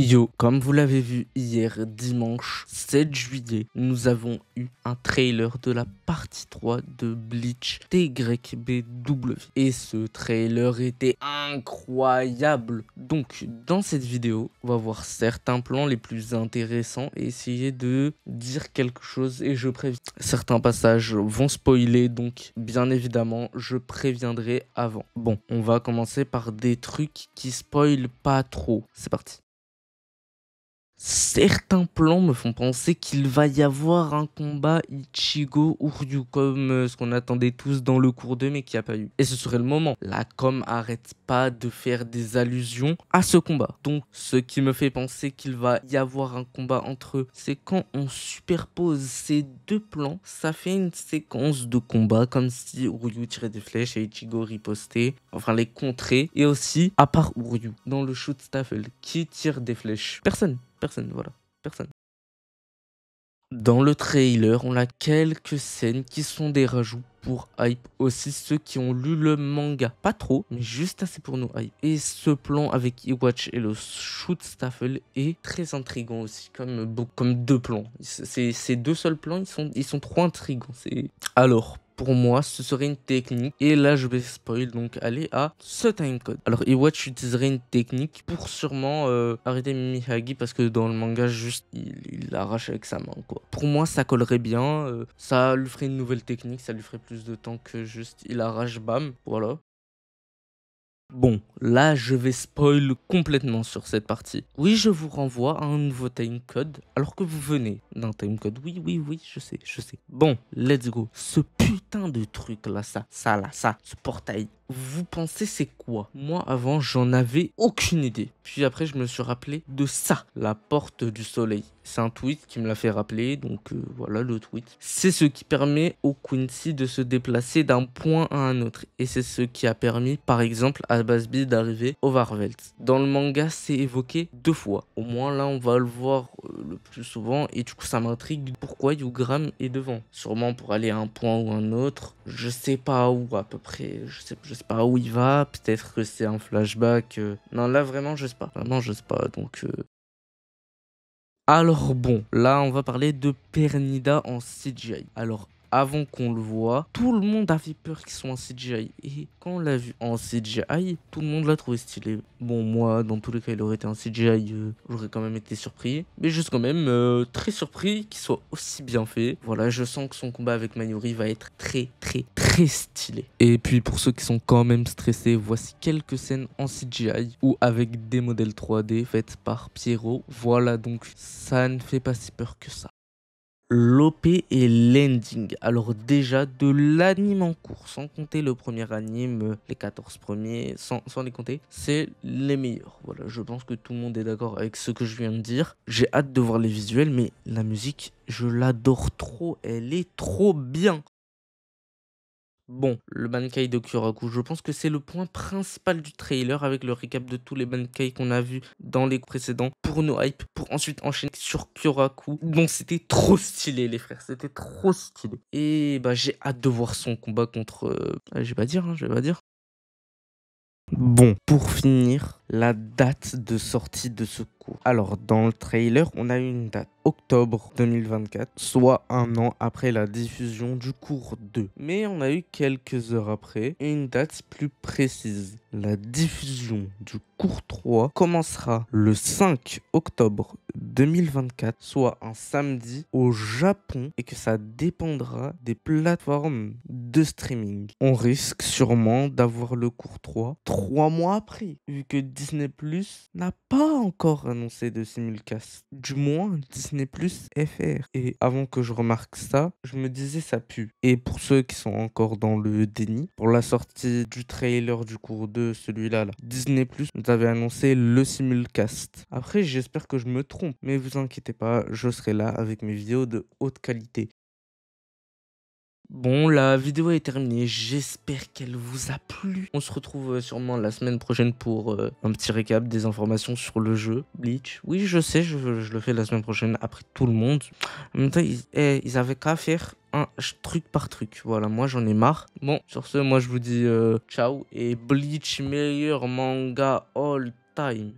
Yo, comme vous l'avez vu hier dimanche 7 juillet, nous avons eu un trailer de la partie 3 de Bleach TYBW. Et ce trailer était incroyable. Donc dans cette vidéo, on va voir certains plans les plus intéressants et essayer de dire quelque chose. Et je préviens, certains passages vont spoiler, donc bien évidemment je préviendrai avant. Bon, on va commencer par des trucs qui spoilent pas trop. C'est parti. Certains plans me font penser qu'il va y avoir un combat Ichigo-Uryu comme ce qu'on attendait tous dans le cours 2 mais qui a pas eu. Et ce serait le moment. La com arrête pas de faire des allusions à ce combat. Donc ce qui me fait penser qu'il va y avoir un combat entre eux, c'est quand on superpose ces deux plans, ça fait une séquence de combat comme si Uryu tirait des flèches et Ichigo ripostait, enfin les contrait. Et aussi, à part Uryu, dans le shoot Staffel, qui tire des flèches? Personne, voilà, personne. Dans le trailer, on a quelques scènes qui sont des rajouts pour hype aussi ceux qui ont lu le manga. Pas trop, mais juste assez pour nous hype. Et ce plan avec Iwatch et le shoot Staffel est très intriguant aussi, comme deux plans. Ces deux seuls plans, ils sont trop intrigants. Alors, pour moi, ce serait une technique. Et là, je vais spoil, donc aller à ce timecode. Alors, Iwatch utiliserait une technique pour sûrement arrêter Miyagi parce que dans le manga, juste, il l'arrache avec sa main, quoi. Pour moi, ça collerait bien. Ça lui ferait une nouvelle technique. Ça lui ferait plus de temps que juste il arrache, bam. Voilà. Bon, là, je vais spoil complètement sur cette partie. Oui, je vous renvoie à un nouveau timecode, alors que vous venez d'un timecode. Oui, je sais. Bon, let's go. Ce putain de truc là, ça, ce portail. Vous pensez c'est quoi? Moi, avant, j'en avais aucune idée. Puis après, je me suis rappelé de ça, la porte du soleil. C'est un tweet qui me l'a fait rappeler, donc voilà le tweet. C'est ce qui permet au Quincy de se déplacer d'un point à un autre. Et c'est ce qui a permis, par exemple, à Basby d'arriver au Varvelt. Dans le manga, c'est évoqué 2 fois. Au moins, là, on va le voir le plus souvent. Et du coup, ça m'intrigue pourquoi Yugram est devant. Sûrement pour aller à un point ou un autre. Je sais pas où à peu près. Je sais pas où il va. Peut-être que c'est un flashback. Non, là, vraiment, je sais pas. Vraiment, je sais pas. Donc... Alors bon, là on va parler de Pernida en CGI. Alors avant qu'on le voit, tout le monde avait peur qu'il soit en CGI. Et quand on l'a vu en CGI, tout le monde l'a trouvé stylé. Bon, moi, dans tous les cas, il aurait été en CGI, j'aurais quand même été surpris. Mais juste quand même très surpris qu'il soit aussi bien fait. Voilà, je sens que son combat avec Mayuri va être très stylé. Et puis pour ceux qui sont quand même stressés, voici quelques scènes en CGI ou avec des modèles 3D faites par Pierrot. Voilà, donc ça ne fait pas si peur que ça. L'OP et l'ending. Alors déjà, de l'anime en cours, sans compter le premier anime, les 14 premiers, sans les compter, c'est les meilleurs. Voilà, je pense que tout le monde est d'accord avec ce que je viens de dire. J'ai hâte de voir les visuels, mais la musique, je l'adore trop, elle est trop bien. Bon, le Bankai de Kyoraku, je pense que c'est le point principal du trailer avec le récap de tous les Bankai qu'on a vus dans les précédents pour nos hype, pour ensuite enchaîner sur Kyoraku. Bon, c'était trop stylé les frères, c'était trop stylé. Et bah j'ai hâte de voir son combat contre... je vais pas dire. Bon, pour finir, la date de sortie de ce cours. Alors, dans le trailer, on a une date. Octobre 2024, soit un an après la diffusion du cours 2. Mais on a eu quelques heures après une date plus précise. La diffusion du cours 3 commencera le 5 octobre 2024, soit un samedi au Japon, et que ça dépendra des plateformes de streaming. On risque sûrement d'avoir le cours 3 mois après, vu que Disney Plus n'a pas encore annoncé de simulcast. Du moins, Disney Plus FR. Et avant que je remarque ça, je me disais ça pue. Et pour ceux qui sont encore dans le déni, pour la sortie du trailer du cours 2, celui-là, Disney Plus nous avait annoncé le simulcast. Après, j'espère que je me trompe, mais vous inquiétez pas, je serai là avec mes vidéos de haute qualité. Bon, la vidéo est terminée, j'espère qu'elle vous a plu. On se retrouve sûrement la semaine prochaine pour un petit récap des informations sur le jeu Bleach. Oui, je sais, je le fais la semaine prochaine après tout le monde. En même temps, ils avaient qu'à faire un truc par truc. Voilà, moi j'en ai marre. Bon, sur ce, moi je vous dis ciao et Bleach meilleur manga all time.